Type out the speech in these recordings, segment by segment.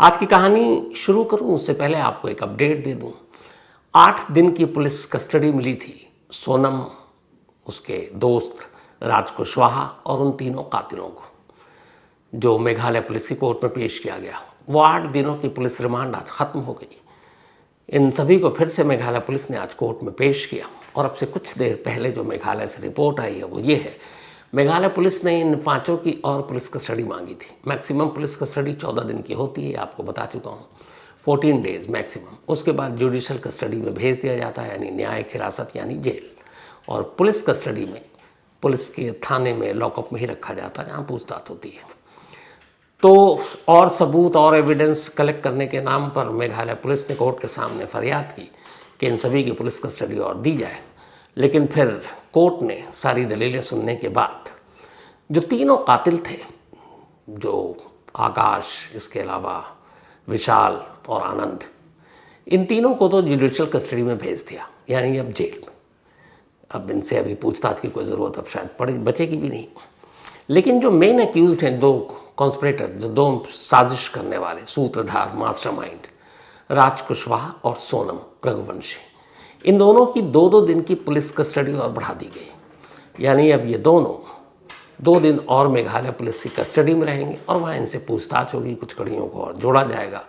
आज की कहानी शुरू करूं उससे पहले आपको एक अपडेट दे दूं। 8 दिन की पुलिस कस्टडी मिली थी सोनम, उसके दोस्त राज कुशवाहा और उन तीनों कातिलों को, जो मेघालय पुलिस की कोर्ट में पेश किया गया। वो 8 दिनों की पुलिस रिमांड आज खत्म हो गई। इन सभी को फिर से मेघालय पुलिस ने आज कोर्ट में पेश किया और अब से कुछ देर पहले जो मेघालय से रिपोर्ट आई है वो ये है। मेघालय पुलिस ने इन 5 की और पुलिस कस्टडी मांगी थी। मैक्सिमम पुलिस कस्टडी 14 दिन की होती है, आपको बता चुका हूँ, 14 डेज मैक्सिमम। उसके बाद जुडिशल कस्टडी में भेज दिया जाता है, यानी न्यायिक हिरासत यानी जेल। और पुलिस कस्टडी में पुलिस के थाने में लॉकअप में ही रखा जाता है जहाँ पूछताछ होती है। तो और सबूत और एविडेंस कलेक्ट करने के नाम पर मेघालय पुलिस ने कोर्ट के सामने फरियाद की कि इन सभी की पुलिस कस्टडी और दी जाए। लेकिन फिर कोर्ट ने सारी दलीलें सुनने के बाद जो तीनों कातिल थे, जो आकाश, इसके अलावा विशाल और आनंद, इन तीनों को तो जुडिशियल कस्टडी में भेज दिया, यानी अब जेल में। अब इनसे अभी पूछताछ की कोई ज़रूरत अब शायद बचेगी भी नहीं। लेकिन जो मेन एक्यूज्ड हैं, 2 कॉन्स्पिरेटर, जो 2 साजिश करने वाले, सूत्रधार, मास्टरमाइंड, राज कुशवाहा और सोनम रघुवंशी, इन दोनों की 2-2 दिन की पुलिस कस्टडी और बढ़ा दी गई। यानी अब ये दोनों 2 दिन और मेघालय पुलिस की कस्टडी में रहेंगे और वहाँ इनसे पूछताछ होगी, कुछ कड़ियों को और जोड़ा जाएगा,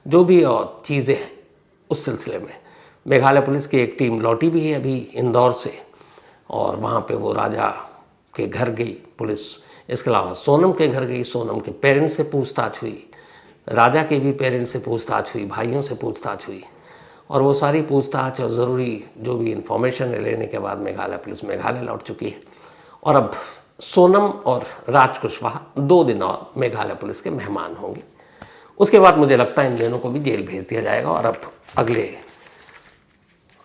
जो भी और चीज़ें हैं उस सिलसिले में। मेघालय पुलिस की एक टीम लौटी भी है अभी इंदौर से और वहाँ पे वो राजा के घर गई पुलिस। इसके अलावा सोनम के घर गई, सोनम के पेरेंट्स से पूछताछ हुई, राजा के भी पेरेंट्स से पूछताछ हुई, भाइयों से पूछताछ हुई। और वो सारी पूछताछ और ज़रूरी जो भी इंफॉर्मेशन लेने के बाद मेघालय पुलिस मेघालय लौट चुकी है। और अब सोनम और राज कुशवाहा 2 दिन और मेघालय पुलिस के मेहमान होंगे। उसके बाद मुझे लगता है इन दोनों को भी जेल भेज दिया जाएगा और अब अगले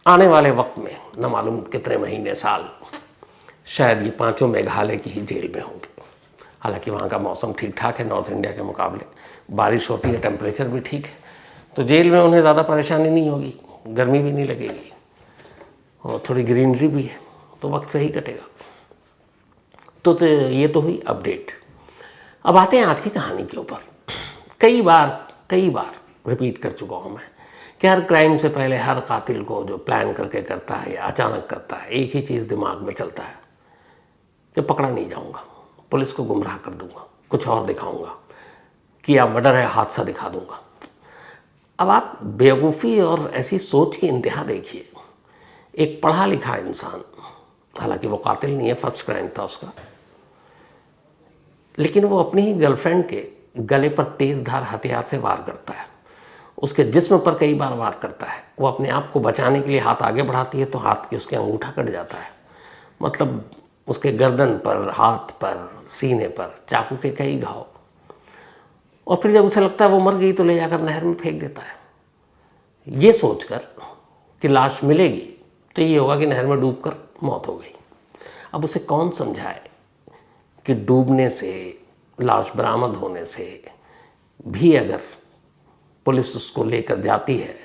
आने वाले वक्त में न मालूम कितने महीने, साल, शायद ये 5 मेघालय की ही जेल में होंगे। हालांकि वहाँ का मौसम ठीक ठाक है, नॉर्थ इंडिया के मुकाबले बारिश होती है, टेम्परेचर भी ठीक है, तो जेल में उन्हें ज़्यादा परेशानी नहीं होगी, गर्मी भी नहीं लगेगी और थोड़ी ग्रीनरी भी है, तो वक्त सही कटेगा। तो ये तो हुई अपडेट। अब आते हैं आज की कहानी के ऊपर। कई बार रिपीट कर चुका हूँ मैं कि हर क्राइम से पहले हर कातिल को जो प्लान करके करता है या अचानक करता है, एक ही चीज़ दिमाग में चलता है कि पकड़ा नहीं जाऊँगा, पुलिस को गुमराह कर दूँगा, कुछ और दिखाऊँगा, किया मर्डर है, हादसा दिखा दूँगा। अब आप बेवकूफ़ी और ऐसी सोच की इंतहा देखिए। एक पढ़ा लिखा इंसान, हालांकि वो कातिल नहीं है, फर्स्ट क्राइम था उसका, लेकिन वो अपनी ही गर्लफ्रेंड के गले पर तेज़ धार हथियार से वार करता है, उसके जिस्म पर कई बार वार करता है। वो अपने आप को बचाने के लिए हाथ आगे बढ़ाती है तो हाथ के उसके अंगूठा कट जाता है। मतलब उसके गर्दन पर, हाथ पर, सीने पर चाकू के कई घाव। और फिर जब उसे लगता है वो मर गई तो ले जाकर नहर में फेंक देता है, ये सोचकर कि लाश मिलेगी तो ये होगा कि नहर में डूबकर मौत हो गई। अब उसे कौन समझाए कि डूबने से, लाश बरामद होने से भी अगर पुलिस उसको लेकर जाती है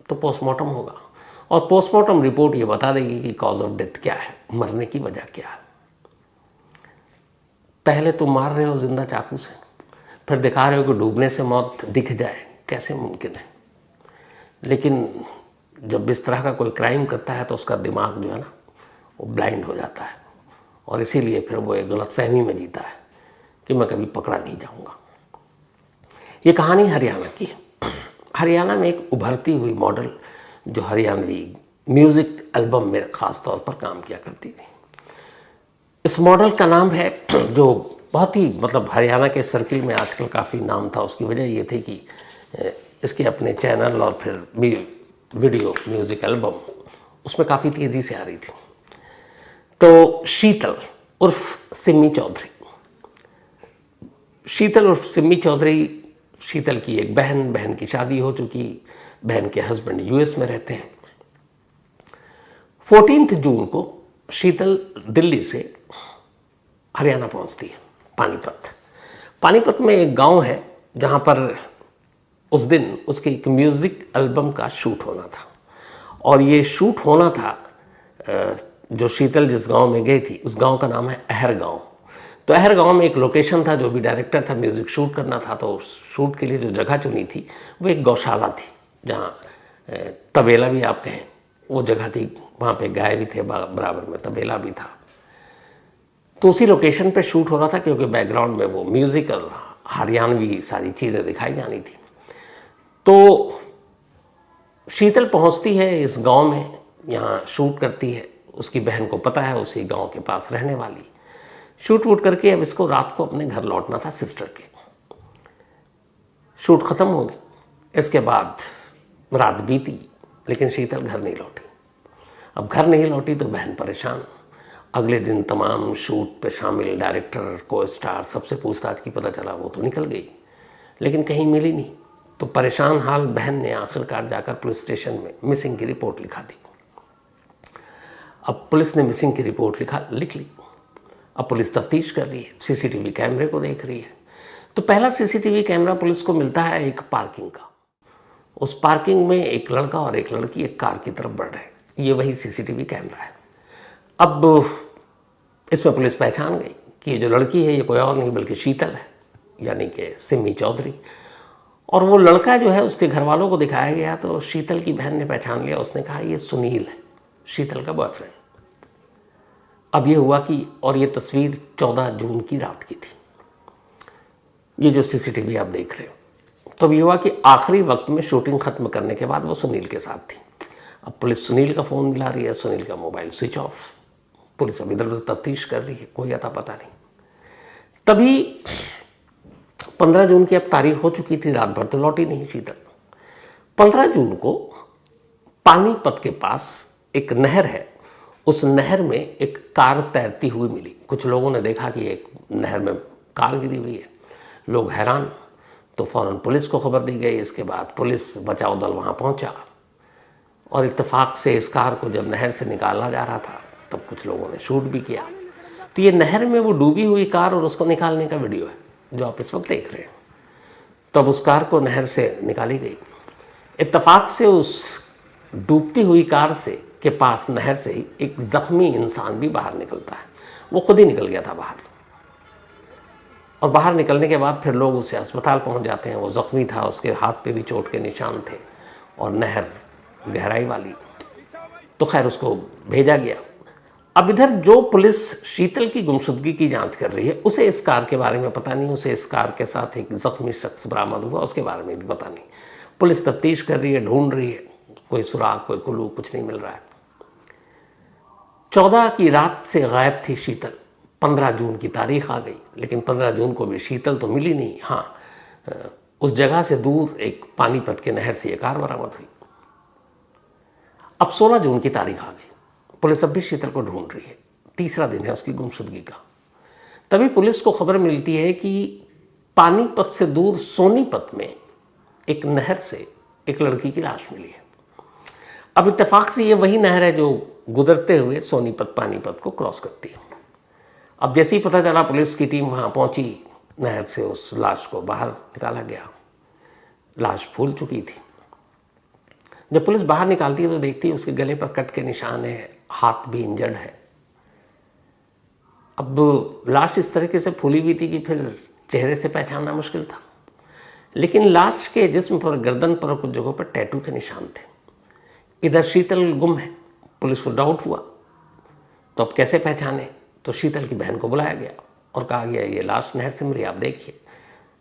तो पोस्टमार्टम होगा और पोस्टमार्टम रिपोर्ट ये बता देगी कि कॉज ऑफ डेथ क्या है, मरने की वजह क्या है। पहले तुम मार रहे हो जिंदा चाकू से, फिर दिखा रहे हो कि डूबने से मौत दिख जाए, कैसे मुमकिन है। लेकिन जब इस तरह का कोई क्राइम करता है तो उसका दिमाग जो है ना वो ब्लाइंड हो जाता है और इसीलिए फिर वो एक गलतफहमी में जीता है कि मैं कभी पकड़ा नहीं जाऊंगा। ये कहानी हरियाणा की है। हरियाणा में एक उभरती हुई मॉडल जो हरियाणवी म्यूज़िक एल्बम में ख़ास तौर पर काम किया करती थी। इस मॉडल का नाम है, जो बहुत ही मतलब हरियाणा के सर्किल में आजकल काफ़ी नाम था, उसकी वजह ये थी कि इसके अपने चैनल और फिर वीडियो म्यूज़िक एल्बम उसमें काफ़ी तेज़ी से आ रही थी। तो शीतल उर्फ सिमी चौधरी, शीतल उर्फ सिमी चौधरी, शीतल की एक बहन की शादी हो चुकी, बहन के हस्बैंड यूएस में रहते हैं। 14 जून को शीतल दिल्ली से हरियाणा पहुंचती है, पानीपत में एक गांव है जहां पर उस दिन उसके एक म्यूज़िक एल्बम का शूट होना था। और ये शूट होना था, जो शीतल जिस गांव में गई थी उस गांव का नाम है अहर गांव, तो अहर गांव में एक लोकेशन था, जो भी डायरेक्टर था, म्यूज़िक शूट करना था, तो शूट के लिए जो जगह चुनी थी वो एक गौशाला थी, जहाँ तबेला भी आप कहें वो जगह थी, वहाँ पे गाय भी थे, बराबर में तबेला भी था। तो उसी लोकेशन पे शूट हो रहा था, क्योंकि बैकग्राउंड में वो म्यूज़िक और हरियाणवी सारी चीज़ें दिखाई जानी थी। तो शीतल पहुंचती है इस गांव में, यहाँ शूट करती है। उसकी बहन को पता है, उसी गांव के पास रहने वाली। शूट वूट करके अब इसको रात को अपने घर लौटना था सिस्टर के। शूट ख़त्म हो गया। इसके बाद रात बीती, लेकिन शीतल घर नहीं लौटी। अब घर नहीं लौटी तो बहन परेशान। अगले दिन तमाम शूट पे शामिल डायरेक्टर, को स्टार सबसे पूछताछ की, पता चला वो तो निकल गई, लेकिन कहीं मिली नहीं। तो परेशान हाल बहन ने आखिरकार जाकर पुलिस स्टेशन में मिसिंग की रिपोर्ट लिखा दी। अब पुलिस ने मिसिंग की रिपोर्ट लिख ली। अब पुलिस तफ्तीश कर रही है, सीसीटीवी कैमरे को देख रही है। तो पहला सीसीटीवी कैमरा पुलिस को मिलता है एक पार्किंग का। उस पार्किंग में एक लड़का और एक लड़की एक कार की तरफ बढ़ रहे हैं। ये वही सीसीटीवी कैमरा है। अब इसमें पुलिस पहचान गई कि ये जो लड़की है ये कोई और नहीं बल्कि शीतल है, यानी कि सिमी चौधरी। और वो लड़का जो है उसके घर वालों को दिखाया गया, तो शीतल की बहन ने पहचान लिया। उसने कहा ये सुनील है, शीतल का बॉयफ्रेंड। अब ये हुआ कि, और ये तस्वीर 14 जून की रात की थी, ये जो सीसीटीवी आप देख रहे हो। तो ये हुआ कि आखिरी वक्त में शूटिंग खत्म करने के बाद वो सुनील के साथ थी। अब पुलिस सुनील का फ़ोन मिला रही है, सुनील का मोबाइल स्विच ऑफ। पुलिस अब इधर उधर तफ्तीश कर रही है, कोई अता पता नहीं। तभी 15 जून की अब तारीख हो चुकी थी, रात भर तो लौटी नहीं शीतल। 15 जून को पानीपत के पास एक नहर है, उस नहर में एक कार तैरती हुई मिली। कुछ लोगों ने देखा कि एक नहर में कार गिरी हुई है। लोग हैरान, तो फ़ौरन पुलिस को खबर दी गई। इसके बाद पुलिस बचाव दल वहाँ पहुँचा, और इत्तेफाक से इस कार को जब नहर से निकाला जा रहा था तब कुछ लोगों ने शूट भी किया। तो ये नहर में वो डूबी हुई कार और उसको निकालने का वीडियो है जो आप इस वक्त देख रहे हैं। तब उस कार को नहर से निकाली गई। इत्तेफाक से उस डूबती हुई कार से के पास नहर से ही एक ज़ख्मी इंसान भी बाहर निकलता है। वो खुद ही निकल गया था बाहर, और बाहर निकलने के बाद फिर लोग उसे अस्पताल पहुंच जाते हैं। वो ज़ख्मी था, उसके हाथ पे भी चोट के निशान थे, और नहर गहराई वाली। तो खैर उसको भेजा गया। अब इधर जो पुलिस शीतल की गुमशुदगी की जांच कर रही है, उसे इस कार के बारे में पता नहीं। उसे इस कार के साथ एक ज़ख्मी शख्स बरामद हुआ, उसके बारे में भी पता नहीं। पुलिस तफ्तीश कर रही है, ढूंढ रही है, कोई सुराग, कोई कुलू, कुछ नहीं मिल रहा है। 14 की रात से गायब थी शीतल। 15 जून की तारीख आ गई, लेकिन 15 जून को भी शीतल तो मिली नहीं। हाँ, उस जगह से दूर एक पानीपत के नहर से ये कार बरामद हुई। अब 16 जून की तारीख आ गई। पुलिस अब भी शीतल को ढूंढ रही है। तीसरा दिन है उसकी गुमशुदगी का। तभी पुलिस को खबर मिलती है कि पानीपत से दूर सोनीपत में एक नहर से एक लड़की की लाश मिली है। अब इत्तेफाक से ये वही नहर है जो गुजरते हुए सोनीपत पानीपत को क्रॉस करती है। अब जैसे ही पता चला, पुलिस की टीम वहाँ पहुँची। नहर से उस लाश को बाहर निकाला गया। लाश फूल चुकी थी। जब पुलिस बाहर निकालती है तो देखती है उसके गले पर कट के निशान है, हाथ भी इंजर्ड है। अब लाश इस तरीके से फूली हुई थी कि फिर चेहरे से पहचानना मुश्किल था। लेकिन लाश के जिस्म पर, गर्दन पर, कुछ जगहों पर टैटू के निशान थे। इधर शीतल गुम है। पुलिस को डाउट हुआ, तो अब कैसे पहचाने? तो शीतल की बहन को बुलाया गया और कहा गया ये लाश नहर से मिली, आप देखिए।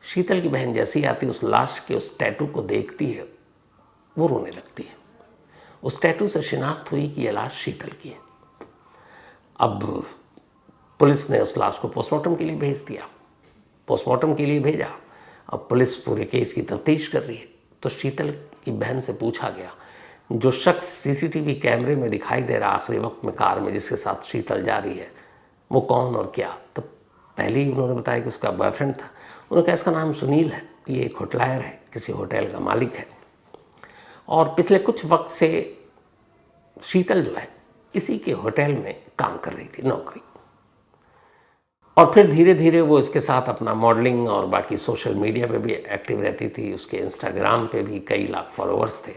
शीतल की बहन जैसी आती, उस लाश के उस टैटू को देखती है, वो रोने लगती है। उस टैटू से शिनाख्त हुई कि यह लाश शीतल की है। अब पुलिस ने उस लाश को पोस्टमार्टम के लिए भेज दिया। पोस्टमार्टम के लिए भेजा। अब पुलिस पूरे केस की तफ्तीश कर रही है। तो शीतल की बहन से पूछा गया, जो शख्स सीसीटीवी कैमरे में दिखाई दे रहा आखिरी वक्त में कार में, जिसके साथ शीतल जा रही है, वो कौन और क्या? तो पहले ही उन्होंने बताया कि उसका बॉयफ्रेंड था। उन्होंने कहा इसका नाम सुनील है, ये एक होटलायर है, किसी होटल का मालिक है, और पिछले कुछ वक्त से शीतल जो है इसी के होटल में काम कर रही थी, नौकरी। और फिर धीरे धीरे वो इसके साथ अपना मॉडलिंग और बाकी सोशल मीडिया पे भी एक्टिव रहती थी। उसके इंस्टाग्राम पे भी कई लाख फॉलोअर्स थे।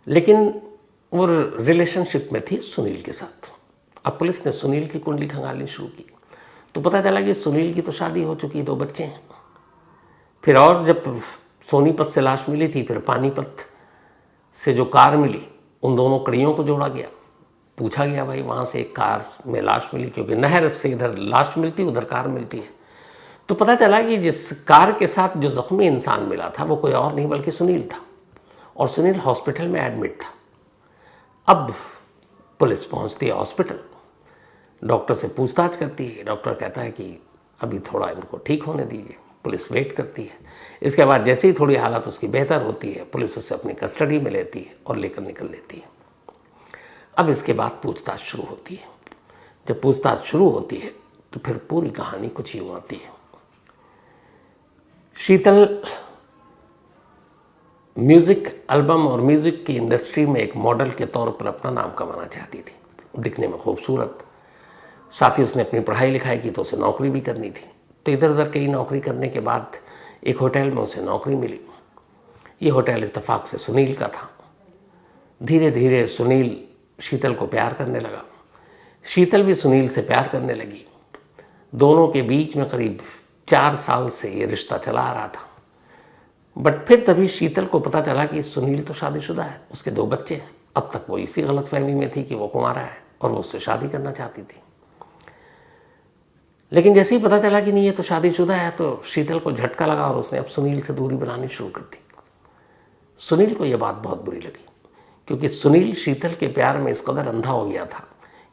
लेकिन वो रिलेशनशिप में थी सुनील के साथ। अब पुलिस ने सुनील की कुंडली खंगालनी शुरू की तो पता चला कि सुनील की तो शादी हो चुकी है, 2 बच्चे हैं। फिर और जब सोनीपत से लाश मिली थी, फिर पानीपत से जो कार मिली, उन दोनों कड़ियों को जोड़ा गया। पूछा गया भाई वहाँ से एक कार में लाश मिली, क्योंकि नहर से इधर लाश मिलती उधर कार मिलती है। तो पता चला कि जिस कार के साथ जो जख्मी इंसान मिला था वो कोई और नहीं बल्कि सुनील था, और सुनील हॉस्पिटल में एडमिट था। अब पुलिस पहुंचती है हॉस्पिटल, डॉक्टर से पूछताछ करती है। डॉक्टर कहता है कि अभी थोड़ा इनको ठीक होने दीजिए। पुलिस वेट करती है। इसके बाद जैसे ही थोड़ी हालत उसकी बेहतर होती है, पुलिस उसे अपनी कस्टडी में लेती है और लेकर निकल लेती है। अब इसके बाद पूछताछ शुरू होती है। जब पूछताछ शुरू होती है तो फिर पूरी कहानी कुछ यूँ आती है। शीतल म्यूजिक एल्बम और म्यूजिक की इंडस्ट्री में एक मॉडल के तौर पर अपना नाम कमाना चाहती थी। दिखने में खूबसूरत, साथ ही उसने अपनी पढ़ाई लिखाई की तो उसे नौकरी भी करनी थी। तो इधर उधर कई नौकरी करने के बाद एक होटल में उसे नौकरी मिली। ये होटल इत्तेफाक से सुनील का था। धीरे धीरे सुनील शीतल को प्यार करने लगा, शीतल भी सुनील से प्यार करने लगी। दोनों के बीच में करीब 4 साल से ये रिश्ता चला आ रहा था। बट फिर तभी शीतल को पता चला कि सुनील तो शादीशुदा है, उसके 2 बच्चे हैं। अब तक वो इसी गलतफहमी में थी कि वो कुंवारा है और वो उससे शादी करना चाहती थी। लेकिन जैसे ही पता चला कि नहीं ये तो शादीशुदा है, तो शीतल को झटका लगा और उसने अब सुनील से दूरी बनानी शुरू कर दी। सुनील को यह बात बहुत बुरी लगी, क्योंकि सुनील शीतल के प्यार में इस कदर अंधा हो गया था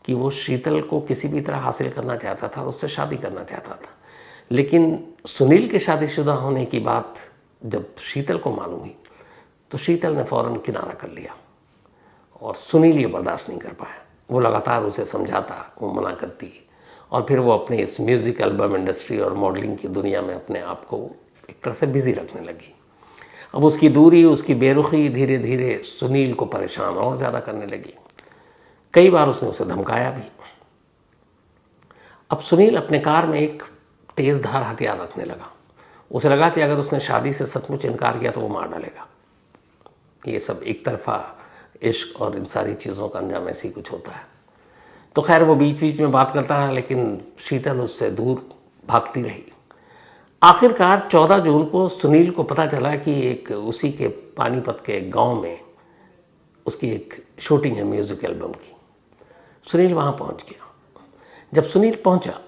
कि वो शीतल को किसी भी तरह हासिल करना चाहता था और उससे शादी करना चाहता था। लेकिन सुनील के शादीशुदा होने की बात जब शीतल को मालूम हुई तो शीतल ने फ़ौरन किनारा कर लिया और सुनील ये बर्दाश्त नहीं कर पाया। वो लगातार उसे समझाता, वो मना करती, और फिर वो अपने इस म्यूज़िक एल्बम इंडस्ट्री और मॉडलिंग की दुनिया में अपने आप को एक तरह से बिज़ी रखने लगी। अब उसकी दूरी, उसकी बेरुखी धीरे धीरे सुनील को परेशान और ज़्यादा करने लगी। कई बार उसने उसे धमकाया भी। अब सुनील अपने कार में एक तेज़ धार हथियार रखने लगा। उसे लगा कि अगर उसने शादी से सचमुच इनकार किया तो वो मार डालेगा। ये सब एक तरफा इश्क और इन सारी चीज़ों का अंजाम ऐसे ही कुछ होता है। तो खैर वो बीच बीच में बात करता रहा, लेकिन शीतल उससे दूर भागती रही। आखिरकार 14 जून को सुनील को पता चला कि एक उसी के पानीपत के गांव में उसकी एक शूटिंग है म्यूज़िक एल्बम की। सुनील वहाँ पहुँच गया। जब सुनील पहुँचा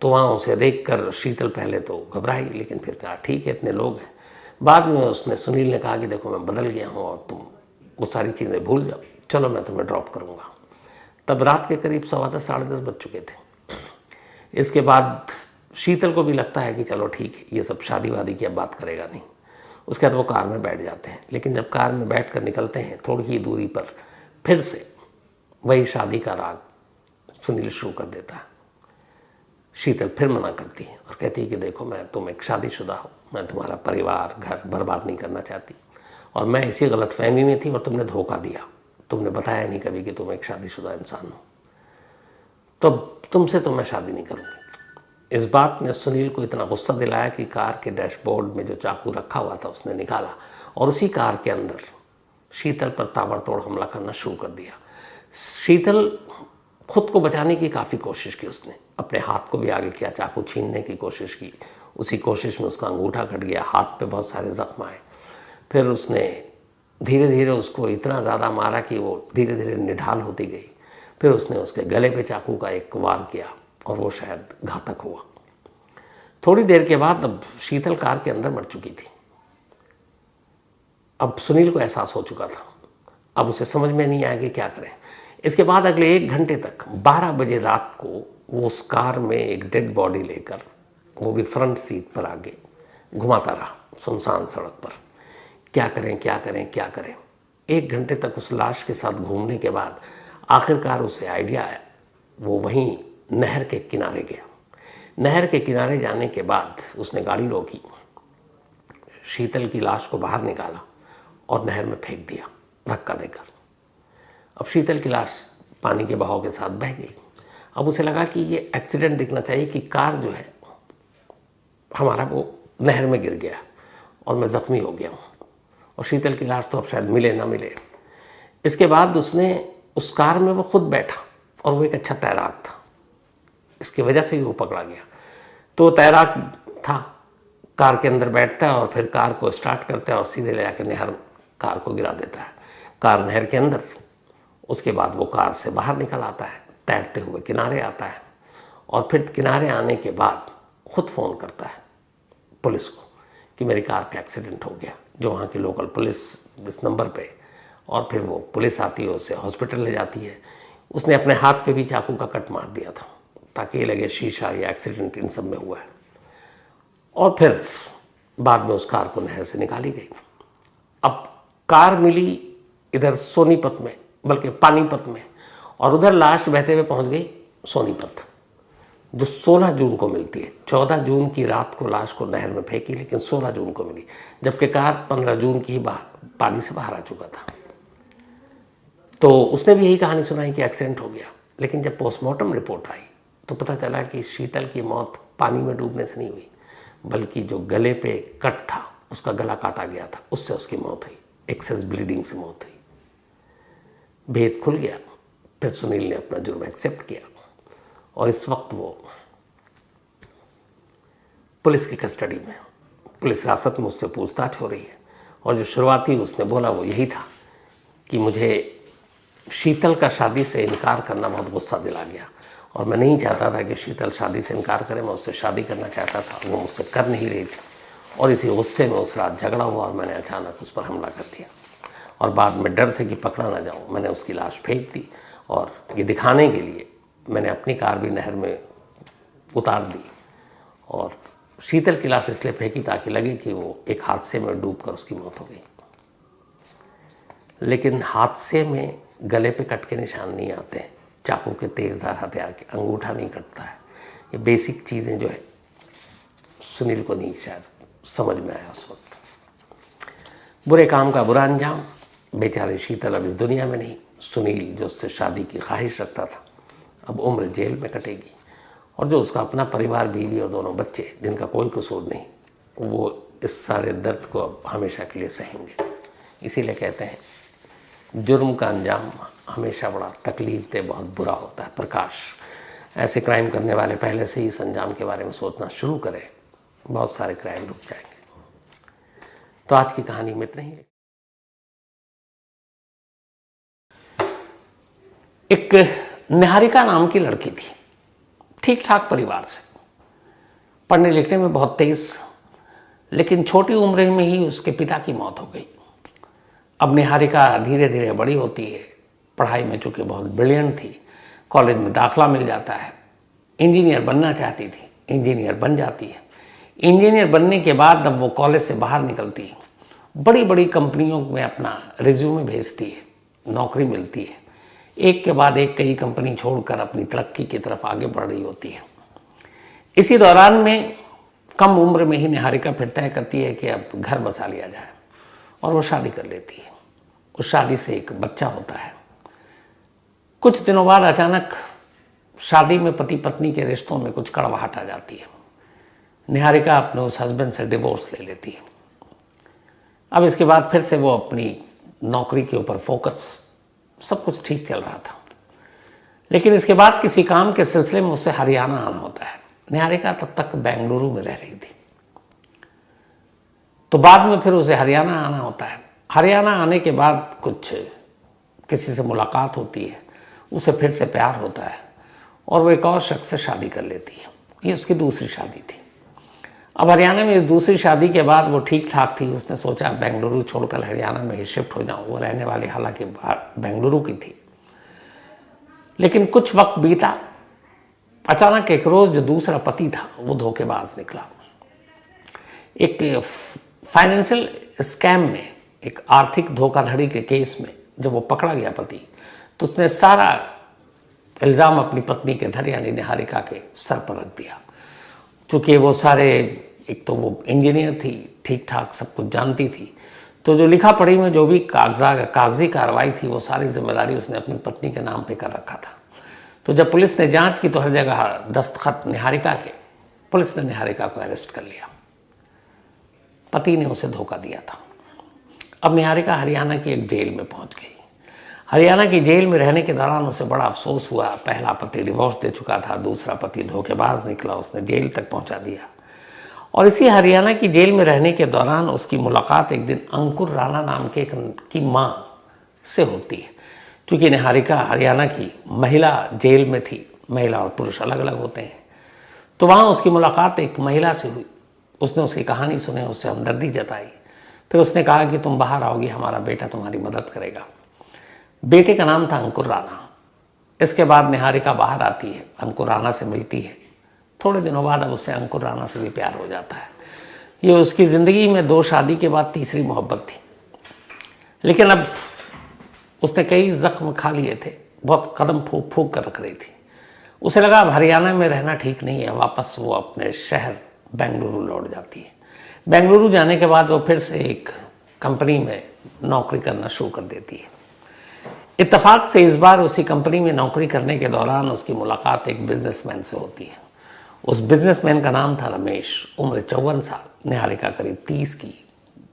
तो वहाँ उसे देखकर शीतल पहले तो घबराई, लेकिन फिर कहा ठीक है, इतने लोग हैं। बाद में उसने सुनील ने कहा कि देखो मैं बदल गया हूँ और तुम वो सारी चीज़ें भूल जाओ, चलो मैं तुम्हें ड्रॉप करूँगा। तब रात के करीब 10:15 साढ़े 10 बज चुके थे। इसके बाद शीतल को भी लगता है कि चलो ठीक है, ये सब शादी वादी की अब बात करेगा नहीं। उसके बाद वो कार में बैठ जाते हैं। लेकिन जब कार में बैठ कर निकलते हैं, थोड़ी ही दूरी पर फिर से वही शादी का राग सुनील शुरू कर देता है। शीतल फिर मना करती है और कहती है कि देखो तुम एक शादीशुदा हो, मैं तुम्हारा परिवार घर बर्बाद नहीं करना चाहती, और मैं इसी गलतफहमी में थी और तुमने धोखा दिया, तुमने बताया नहीं कभी कि तुम एक शादीशुदा इंसान हो, तो तुमसे तो मैं शादी नहीं करूँगी। इस बात ने सुनील को इतना गुस्सा दिलाया कि कार के डैशबोर्ड में जो चाकू रखा हुआ था उसने निकाला और उसी कार के अंदर शीतल पर ताबड़तोड़ हमला करना शुरू कर दिया। शीतल खुद को बचाने की काफ़ी कोशिश की उसने, अपने हाथ को भी आगे किया, चाकू छीनने की कोशिश की। उसी कोशिश में उसका अंगूठा कट गया, हाथ पे बहुत सारे जख्म आए। फिर उसने धीरे धीरे उसको इतना ज़्यादा मारा कि वो धीरे धीरे निढाल होती गई। फिर उसने उसके गले पे चाकू का एक वार किया और वो शायद घातक हुआ। थोड़ी देर के बाद अब शीतल कार के अंदर मर चुकी थी। अब सुनील को एहसास हो चुका था। अब उसे समझ में नहीं आया कि क्या करें। इसके बाद अगले 1 घंटे तक 12 बजे रात को वो उस कार में एक डेड बॉडी लेकर, वो भी फ्रंट सीट पर आगे, घुमाता रहा सुनसान सड़क पर। क्या करें क्या करें क्या करें। 1 घंटे तक उस लाश के साथ घूमने के बाद आखिरकार उसे आइडिया आया। वो वहीं नहर के किनारे गया। नहर के किनारे जाने के बाद उसने गाड़ी रोकी, शीतल की लाश को बाहर निकाला और नहर में फेंक दिया धक्का देकर। अब शीतल की लाश पानी के बहाव के साथ बह गई। अब उसे लगा कि ये एक्सीडेंट दिखना चाहिए कि कार जो है हमारा वो नहर में गिर गया और मैं ज़ख्मी हो गया हूँ, और शीतल की लाश तो अब शायद मिले ना मिले। इसके बाद उसने उस कार में वो खुद बैठा और वो एक अच्छा तैराक था, इसकी वजह से ही वो पकड़ा गया। तो तैराक था, कार के अंदर बैठता है और फिर कार को स्टार्ट करता है और सीधे ले जाकर नहर कार को गिरा देता है, कार नहर के अंदर। उसके बाद वो कार से बाहर निकल आता है, तैरते हुए किनारे आता है और फिर किनारे आने के बाद खुद फ़ोन करता है पुलिस को कि मेरी कार का एक्सीडेंट हो गया, जो वहाँ की लोकल पुलिस इस नंबर पे, और फिर वो पुलिस आती है, उसे हॉस्पिटल ले जाती है। उसने अपने हाथ पे भी चाकू का कट मार दिया था ताकि ये लगे शीशा या एक्सीडेंट इन सब में हुआ है। और फिर बाद में उस कार को नहर से निकाली गई। अब कार मिली इधर सोनीपत में, बल्कि पानीपत में, और उधर लाश बहते हुए पहुंच गई सोनीपत, जो 16 जून को मिलती है। 14 जून की रात को लाश को नहर में फेंकी, लेकिन 16 जून को मिली, जबकि कार 15 जून की पानी से बाहर आ चुका था। तो उसने भी यही कहानी सुनाई कि एक्सीडेंट हो गया। लेकिन जब पोस्टमार्टम रिपोर्ट आई तो पता चला कि शीतल की मौत पानी में डूबने से नहीं हुई, बल्कि जो गले पे कट था, उसका गला काटा गया था, उससे उसकी मौत हुई, एक्सेस ब्लीडिंग से मौत हुई। भेद खुल गया। फिर सुनील ने अपना जुर्म एक्सेप्ट किया और इस वक्त वो पुलिस की कस्टडी में, पुलिस हिरासत में उससे पूछताछ हो रही है। और जो शुरुआती उसने बोला वो यही था कि मुझे शीतल का शादी से इनकार करना बहुत गुस्सा दिला गया और मैं नहीं चाहता था कि शीतल शादी से इनकार करे। मैं उससे शादी करना चाहता था, वो मुझसे कर नहीं रही थी, और इसी गुस्से में उस रात झगड़ा हुआ और मैंने अचानक उस पर हमला कर दिया। और बाद में डर से कि पकड़ा ना जाऊँ, मैंने उसकी लाश फेंक दी और ये दिखाने के लिए मैंने अपनी कार भी नहर में उतार दी। और शीतल की लाश इसलिए फेंकी ताकि लगे कि वो एक हादसे में डूबकर उसकी मौत हो गई। लेकिन हादसे में गले पे कट के निशान नहीं आते हैं, चाकू के तेज़धार हथियार के, अंगूठा नहीं कटता है। ये बेसिक चीज़ें जो है सुनील को नहीं शायद समझ में आया उस वक्त। बुरे काम का बुरा अंजाम। बेचारे शीतल अब इस दुनिया में नहीं। सुनील जो उससे शादी की ख्वाहिश रखता था, अब उम्र जेल में कटेगी। और जो उसका अपना परिवार, बीवी और दोनों बच्चे, जिनका कोई कसूर नहीं, वो इस सारे दर्द को अब हमेशा के लिए सहेंगे। इसीलिए कहते हैं जुर्म का अंजाम हमेशा बड़ा तकलीफ दे, बहुत बुरा होता है। प्रकाश, ऐसे क्राइम करने वाले पहले से ही इस अंजाम के बारे में सोचना शुरू करें, बहुत सारे क्राइम रुक जाएंगे। तो आज की कहानी में इतना ही। एक निहारिका नाम की लड़की थी, ठीक ठाक परिवार से, पढ़ने लिखने में बहुत तेज, लेकिन छोटी उम्र में ही उसके पिता की मौत हो गई। अब निहारिका धीरे धीरे बड़ी होती है, पढ़ाई में चूँकि बहुत ब्रिलियंट थी, कॉलेज में दाखला मिल जाता है। इंजीनियर बनना चाहती थी, इंजीनियर बन जाती है। इंजीनियर बनने के बाद जब वो कॉलेज से बाहर निकलती है, बड़ी बड़ी कंपनियों में अपना रिज्यूमे भेजती है, नौकरी मिलती है। एक के बाद एक कई कंपनी छोड़कर अपनी तरक्की की तरफ आगे बढ़ रही होती है। इसी दौरान में कम उम्र में ही निहारिका फिर तय करती है कि अब घर बसा लिया जाए, और वो शादी कर लेती है। उस शादी से एक बच्चा होता है। कुछ दिनों बाद अचानक शादी में पति पत्नी के रिश्तों में कुछ कड़वाहट आ जाती है। निहारिका अपने उस हस्बैंड से डिवोर्स ले लेती है। अब इसके बाद फिर से वो अपनी नौकरी के ऊपर फोकस, सब कुछ ठीक चल रहा था। लेकिन इसके बाद किसी काम के सिलसिले में उससे हरियाणा आना होता है। निहारिका तब तक बेंगलुरु में रह रही थी, तो बाद में फिर उसे हरियाणा आना होता है। हरियाणा आने के बाद कुछ किसी से मुलाकात होती है, उसे फिर से प्यार होता है और वो एक और शख्स से शादी कर लेती है। ये उसकी दूसरी शादी थी। अब हरियाणा में इस दूसरी शादी के बाद वो ठीक ठाक थी। उसने सोचा बेंगलुरु छोड़कर हरियाणा में ही शिफ्ट हो जाऊँ। वो रहने वाली हालांकि बेंगलुरु की थी। लेकिन कुछ वक्त बीता, अचानक एक रोज जो दूसरा पति था वो धोखेबाज निकला। एक फाइनेंशियल स्कैम में, एक आर्थिक धोखाधड़ी के केस में जब वो पकड़ा गया पति, तो उसने सारा इल्ज़ाम अपनी पत्नी के धर यानी निहारिका के सर पर रख दिया। चूँकि वो सारे, एक तो वो इंजीनियर थी, ठीक ठाक सब कुछ जानती थी, तो जो लिखा पढ़ी में जो भी कागजी कार्रवाई थी वो सारी जिम्मेदारी उसने अपनी पत्नी के नाम पे कर रखा था। तो जब पुलिस ने जांच की तो हर जगह दस्तखत निहारिका के। पुलिस ने निहारिका को अरेस्ट कर लिया। पति ने उसे धोखा दिया था। अब निहारिका हरियाणा की एक जेल में पहुंच गई। हरियाणा की जेल में रहने के दौरान उसे बड़ा अफसोस हुआ। पहला पति डिवोर्स दे चुका था, दूसरा पति धोखेबाज निकला, उसने जेल तक पहुंचा दिया। और इसी हरियाणा की जेल में रहने के दौरान उसकी मुलाकात एक दिन अंकुर राणा नाम के की माँ से होती है। चूँकि निहारिका हरियाणा की महिला जेल में थी, महिला और पुरुष अलग अलग होते हैं, तो वहाँ उसकी मुलाकात एक महिला से हुई। उसने उसकी कहानी सुनी, उससे हमदर्दी जताई। फिर उसने कहा कि तुम बाहर आओगी, हमारा बेटा तुम्हारी मदद करेगा। बेटे का नाम था अंकुर राणा। इसके बाद निहारिका बाहर आती है, अंकुर राणा से मिलती है। थोड़े दिनों बाद अब उससे अंकुर राणा से भी प्यार हो जाता है। ये उसकी ज़िंदगी में 2 शादी के बाद तीसरी मोहब्बत थी। लेकिन अब उसने कई जख्म खा लिए थे, बहुत कदम फूक फूक कर रख रही थी। उसे लगा अब हरियाणा में रहना ठीक नहीं है, वापस वो अपने शहर बेंगलुरु लौट जाती है। बेंगलुरु जाने के बाद वो फिर से एक कंपनी में नौकरी करना शुरू कर देती है। इत्तेफाक से इस बार उसी कंपनी में नौकरी करने के दौरान उसकी मुलाकात एक बिजनेसमैन से होती है। उस बिजनेसमैन का नाम था रमेश। उम्र 54 साल, निहारिका करीब 30 की।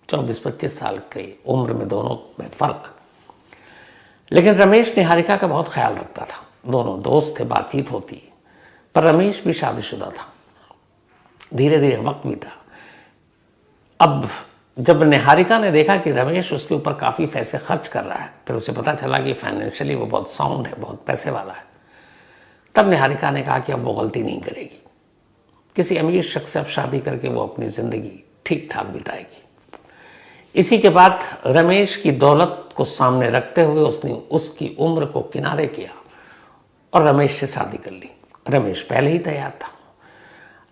24-25 साल की उम्र में दोनों में फ़र्क। लेकिन रमेश निहारिका का बहुत ख्याल रखता था। दोनों दोस्त थे, बातचीत होती, पर रमेश भी शादीशुदा था। धीरे धीरे वक्त बीता। अब जब निहारिका ने देखा कि रमेश उसके ऊपर काफ़ी पैसे खर्च कर रहा है, फिर उसे पता चला कि फाइनेंशियली वो बहुत साउंड है, बहुत पैसे वाला है, तब निहारिका ने कहा कि अब वो गलती नहीं करेगी। किसी अमीर शख्स से अब शादी करके वो अपनी ज़िंदगी ठीक ठाक बिताएगी। इसी के बाद रमेश की दौलत को सामने रखते हुए उसने उसकी उम्र को किनारे किया और रमेश से शादी कर ली। रमेश पहले ही तैयार था।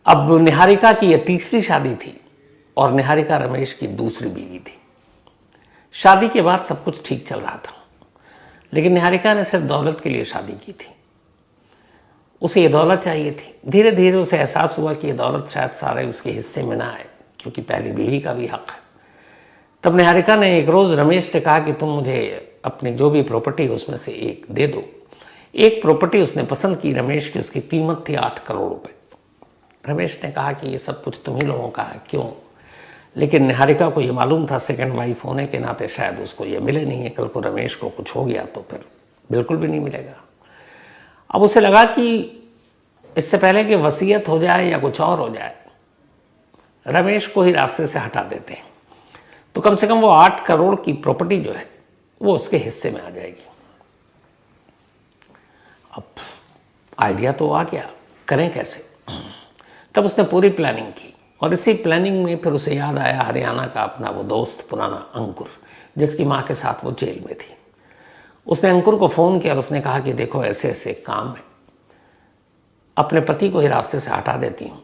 अब निहारिका की यह तीसरी शादी थी और निहारिका रमेश की दूसरी बीवी थी। शादी के बाद सब कुछ ठीक चल रहा था, लेकिन निहारिका ने सिर्फ दौलत के लिए शादी की थी। उसे ये दौलत चाहिए थी। धीरे धीरे उसे एहसास हुआ कि ये दौलत शायद सारे उसके हिस्से में ना आए, क्योंकि पहली बीवी का भी हक है। तब निहारिका ने एक रोज़ रमेश से कहा कि तुम मुझे अपनी जो भी प्रॉपर्टी उसमें से एक दे दो। एक प्रॉपर्टी उसने पसंद की रमेश की, उसकी कीमत थी 8 करोड़ रुपए। रमेश ने कहा कि ये सब कुछ तुम ही लोगों का है, क्यों? लेकिन निहारिका को ये मालूम था सेकंड वाइफ होने के नाते शायद उसको ये मिले नहीं है। कल को रमेश को कुछ हो गया तो फिर बिल्कुल भी नहीं मिलेगा। अब उसे लगा कि इससे पहले कि वसीयत हो जाए या कुछ और हो जाए, रमेश को ही रास्ते से हटा देते हैं, तो कम से कम वो 8 करोड़ की प्रॉपर्टी जो है वो उसके हिस्से में आ जाएगी। अब आइडिया तो आ गया, करें कैसे? तब उसने पूरी प्लानिंग की और इसी प्लानिंग में फिर उसे याद आया हरियाणा का अपना वो दोस्त पुराना अंकुर, जिसकी माँ के साथ वो जेल में थी। उसने अंकुर को फ़ोन किया और उसने कहा कि देखो ऐसे ऐसे काम है, अपने पति को ही रास्ते से हटा देती हूँ,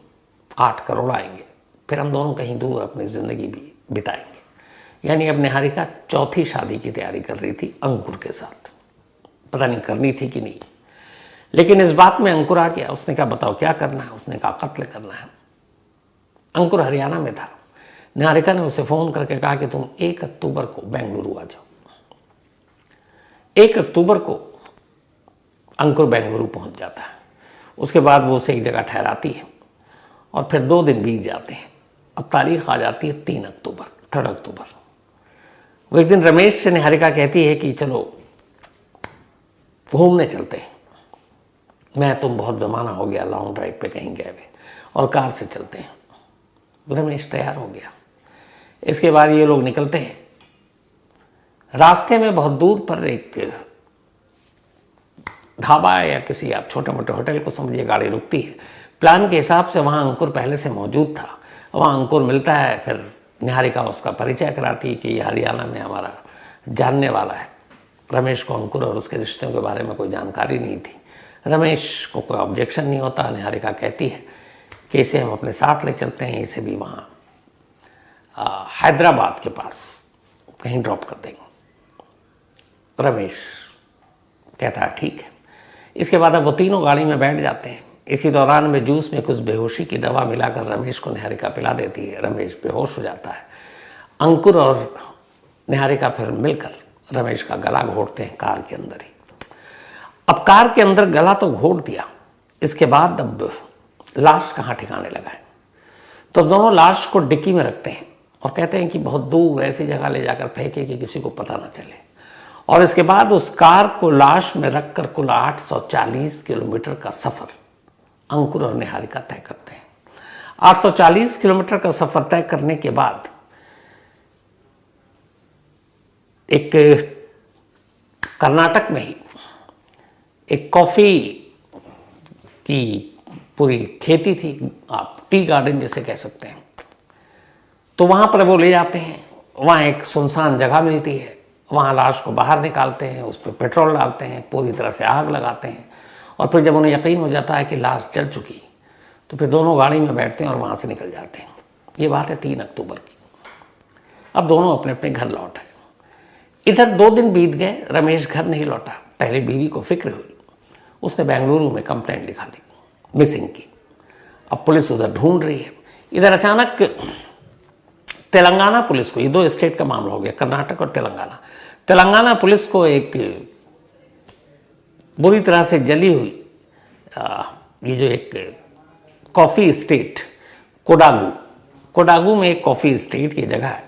8 करोड़ आएंगे, फिर हम दोनों कहीं दूर अपनी ज़िंदगी भी बिताएंगे। यानी अब निहारिका चौथी शादी की तैयारी कर रही थी अंकुर के साथ। पता नहीं करनी थी कि नहीं, लेकिन इस बात में अंकुर आ गया। उसने कहा बताओ क्या करना है? उसने कहा कत्ल करना है। अंकुर हरियाणा में था। निहारिका ने उसे फ़ोन करके कहा कि तुम 1 अक्टूबर को बेंगलुरु आ जाओ। 1 अक्टूबर को अंकुर बेंगलुरु पहुंच जाता है। उसके बाद वो उसे एक जगह ठहराती है और फिर 2 दिन बीत जाते हैं। अब तारीख आ जाती है 3 अक्टूबर, 3 अक्टूबर। वो एक दिन रमेश से निहारिका कहती है कि चलो घूमने चलते हैं, मैं तुम बहुत ज़माना हो गया लॉन्ग ड्राइव पे कहीं गए हुए, और कार से चलते हैं। रमेश तैयार हो गया। इसके बाद ये लोग निकलते हैं। रास्ते में बहुत दूर पर एक ढाबा या किसी आप छोटे मोटे होटल को समझिए गाड़ी रुकती है। प्लान के हिसाब से वहाँ अंकुर पहले से मौजूद था। वहाँ अंकुर मिलता है, फिर निहारिका उसका परिचय कराती है कि ये हरियाणा में हमारा जानने वाला है। रमेश को अंकुर और उसके रिश्तों के बारे में कोई जानकारी नहीं थी। रमेश को कोई ऑब्जेक्शन नहीं होता। निहारिका कहती है कि इसे हम अपने साथ ले चलते हैं, इसे भी वहाँ हैदराबाद के पास कहीं ड्रॉप कर देंगे। रमेश कहता है ठीक है। इसके बाद अब वो तीनों गाड़ी में बैठ जाते हैं। इसी दौरान में जूस में कुछ बेहोशी की दवा मिलाकर रमेश को निहारिका पिला देती है। रमेश बेहोश हो जाता है। अंकुर और निहारिका फिर मिलकर रमेश का गला घोटते हैं कार के अंदर ही। अब कार के अंदर गला तो घोट दिया, इसके बाद अब लाश कहाँ ठिकाने लगा है, तो दोनों लाश को डिक्की में रखते हैं और कहते हैं कि बहुत दूर ऐसी जगह ले जाकर फेंके कि किसी को पता ना चले। और इसके बाद उस कार को लाश में रखकर कुल 840 किलोमीटर का सफर अंकुर और निहारिका तय करते हैं। 840 किलोमीटर का सफर तय करने के बाद एक कर्नाटक में ही एक कॉफी की पूरी खेती थी, आप टी गार्डन जैसे कह सकते हैं। तो वहां पर वो ले जाते हैं, वहां एक सुनसान जगह मिलती है, वहां लाश को बाहर निकालते हैं, उस पर पेट्रोल डालते हैं, पूरी तरह से आग लगाते हैं और फिर जब उन्हें यकीन हो जाता है कि लाश जल चुकी तो फिर दोनों गाड़ी में बैठते हैं और वहां से निकल जाते हैं। ये बात है 3 अक्टूबर की। अब दोनों अपने अपने घर लौट आए। इधर 2 दिन बीत गए, रमेश घर नहीं लौटा। पहले बीवी को फिक्र हुई, उसने बेंगलुरु में कंप्लेंट लिखा दी मिसिंग की। अब पुलिस उधर ढूंढ रही है। इधर अचानक तेलंगाना पुलिस को, ये 2 स्टेट का मामला हो गया, कर्नाटक और तेलंगाना। तेलंगाना पुलिस को एक बुरी तरह से जली हुई ये जो एक कॉफ़ी स्टेट कोडागू में एक कॉफ़ी स्टेट की जगह है,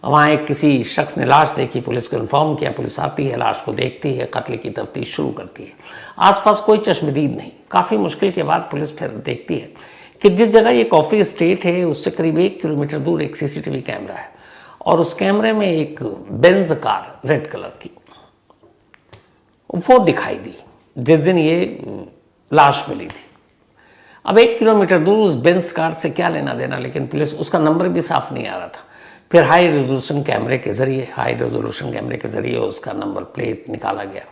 वहाँ एक किसी शख्स ने लाश देखी, पुलिस को इन्फॉर्म किया, पुलिस आती है, लाश को देखती है, कत्ल की तफ्तीश शुरू करती है। आसपास कोई चश्मदीद नहीं। काफ़ी मुश्किल के बाद पुलिस फिर देखती है कि जिस जगह ये कॉफ़ी स्टेट है उससे करीब 1 किलोमीटर दूर एक CCTV कैमरा है और उस कैमरे में एक बेंज कार रेड कलर की वो दिखाई दी जिस दिन ये लाश मिली थी। अब 1 किलोमीटर दूर उस बेंज कार से क्या लेना देना, लेकिन पुलिस, उसका नंबर भी साफ नहीं आ रहा था। फिर हाई रेजोल्यूशन कैमरे के जरिए उसका नंबर प्लेट निकाला गया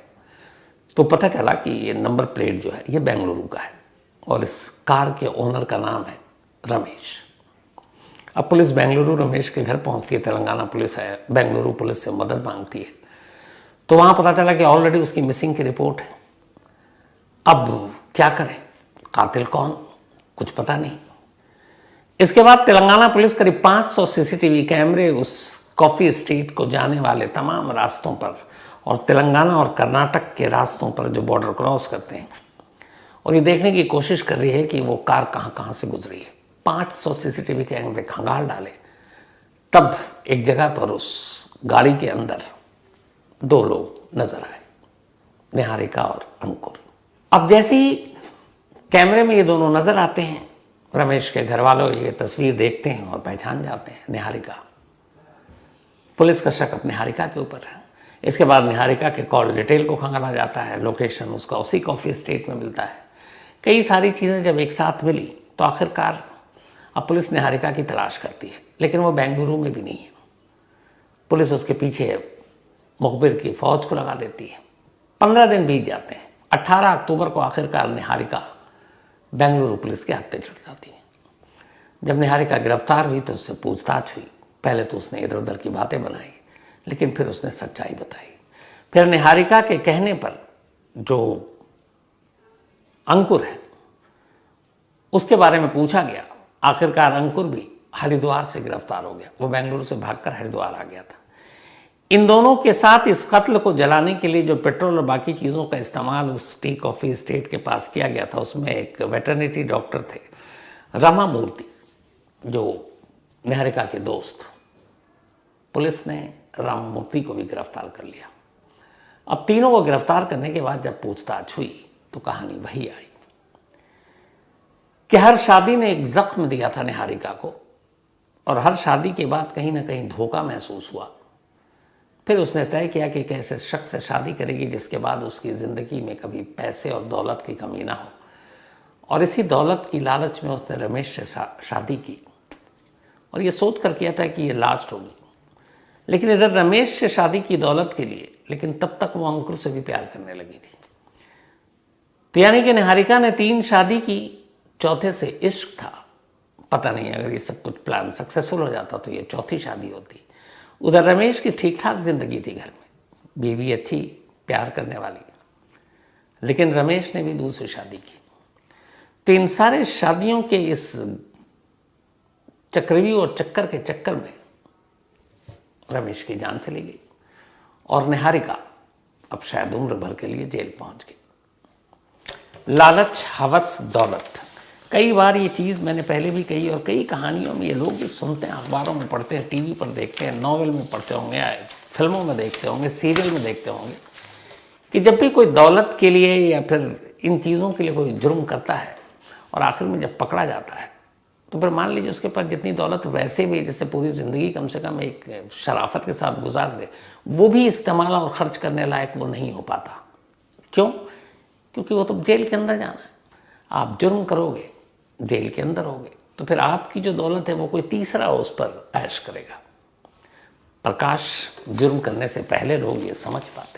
तो पता चला कि ये नंबर प्लेट जो है ये बेंगलुरु का है और इस कार के ओनर का नाम है रमेश। अब पुलिस बेंगलुरु रमेश के घर पहुंचती है, तेलंगाना पुलिस है, बेंगलुरु पुलिस से मदद मांगती है। तो वहां पता चला कि ऑलरेडी उसकी मिसिंग की रिपोर्ट है। अब क्या करें, कातिल कौन, कुछ पता नहीं। इसके बाद तेलंगाना पुलिस करीब 500 CCTV कैमरे उस कॉफ़ी स्टेट को जाने वाले तमाम रास्तों पर और तेलंगाना और कर्नाटक के रास्तों पर जो बॉर्डर क्रॉस करते हैं और ये देखने की कोशिश कर रही है कि वो कार कहाँ कहाँ से गुजरी है। 500 CCTV कैमरे खंगाल डाले, तब एक जगह पर उस गाड़ी के अंदर 2 लोग नजर आए, निहारिका और अंकुर। अब जैसे ही कैमरे में ये दोनों नजर आते हैं, रमेश के घर वालों ये तस्वीर देखते हैं और पहचान जाते हैं निहारिका। पुलिस का शक अब निहारिका के ऊपर है। इसके बाद निहारिका के कॉल डिटेल को खंगाला जाता है, लोकेशन उसका उसी कॉफ़ी स्टेट में मिलता है। कई सारी चीज़ें जब एक साथ मिली तो आखिरकार अब पुलिस निहारिका की तलाश करती है, लेकिन वो बेंगलुरु में भी नहीं है। पुलिस उसके पीछे मुखबिर की फौज को लगा देती है। 15 दिन बीत जाते हैं। 18 अक्टूबर को आखिरकार निहारिका बेंगलुरु पुलिस के हत्थे चढ़ जाती है। जब निहारिका गिरफ्तार हुई तो उससे पूछताछ हुई। पहले तो उसने इधर उधर की बातें बनाई, लेकिन फिर उसने सच्चाई बताई। फिर निहारिका के कहने पर जो अंकुर है उसके बारे में पूछा गया। आखिरकार अंकुर भी हरिद्वार से गिरफ्तार हो गया। वो बेंगलुरु से भागकर हरिद्वार आ गया था। इन दोनों के साथ इस कत्ल को जलाने के लिए जो पेट्रोल और बाकी चीज़ों का इस्तेमाल उस टी कॉफ़ी स्टेट के पास किया गया था, उसमें एक वेटरनिटी डॉक्टर थे, रमा मूर्ति, जो निहारिका के दोस्त। पुलिस ने राम मूर्ति को भी गिरफ्तार कर लिया। अब तीनों को गिरफ्तार करने के बाद जब पूछताछ हुई तो कहानी वही आई कि हर शादी ने एक जख्म दिया था निहारिका को और हर शादी के बाद कहीं ना कहीं धोखा महसूस हुआ। फिर उसने तय किया कि कैसे शख्स से शादी करेगी जिसके बाद उसकी ज़िंदगी में कभी पैसे और दौलत की कमी ना हो, और इसी दौलत की लालच में उसने रमेश से शादी की और ये सोच कर किया था कि ये लास्ट होगी। लेकिन इधर रमेश से शादी की दौलत के लिए, लेकिन तब तक वो अंकुर से भी प्यार करने लगी थी। तो यानी कि निहारिका ने 3 शादी की, चौथे से इश्क था। पता नहीं अगर ये सब कुछ प्लान सक्सेसफुल हो जाता तो ये चौथी शादी होती। उधर रमेश की ठीक ठाक जिंदगी थी, घर में बीवी अच्छी, प्यार करने वाली, लेकिन रमेश ने भी दूसरी शादी की। तो इन सारे शादियों के इस चक्रव्यूह और चक्कर के चक्कर में रमेश की जान चली गई और निहारिका अब शायद उम्र भर के लिए जेल पहुंच गई। लालच, हवस, दौलत, कई बार ये चीज़ मैंने पहले भी कही और कई कहानियों में ये लोग भी सुनते हैं, अखबारों में पढ़ते हैं, टीवी पर देखते होंगे, नॉवेल में पढ़ते होंगे, फिल्मों में देखते होंगे, सीरियल में देखते होंगे कि जब भी कोई दौलत के लिए या फिर इन चीज़ों के लिए कोई जुर्म करता है और आखिर में जब पकड़ा जाता है तो फिर मान लीजिए उसके पास जितनी दौलत वैसे भी जैसे पूरी ज़िंदगी कम से कम एक शराफत के साथ गुजार दे, वो भी इस्तेमाल और ख़र्च करने लायक वो नहीं हो पाता। क्यों? क्योंकि वो तो जेल के अंदर जाना है। आप जुर्म करोगे, जेल के अंदर होगे, तो फिर आपकी जो दौलत है वो कोई तीसरा उस पर ऐश करेगा। प्रकाश जुर्म करने से पहले लोग ये समझ पाते